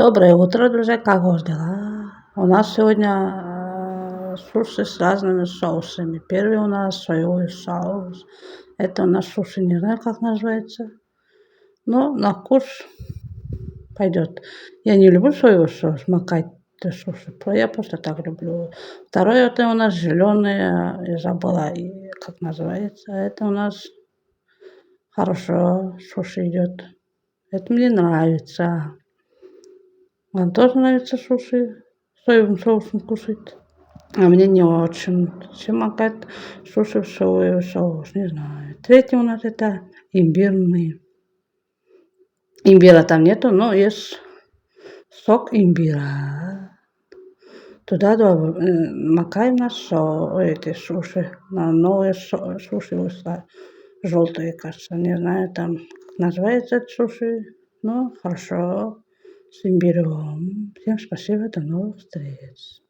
Доброе утро, друзья! Как у вас дела? У нас сегодня суши с разными соусами. Первый у нас соевый соус. Это у нас суши, не знаю, как называется. Но на вкус пойдет. Я не люблю соевый соус, макать суши. Я просто так люблю. Второе, это у нас зеленый, я забыла, как называется. Это у нас хорошо суши идет. Это мне нравится. Вам тоже нравится суши соевым соусом кушать? А мне не очень. Все макать суши в соевый соус, не знаю. Третий у нас это имбирный. Имбира там нету, но есть сок имбира. Туда макаем на эти суши, на новые суши вышла. Желтые, кажется, не знаю, там как называется это суши. Ну, хорошо, с имбирем. Всем спасибо, до новых встреч.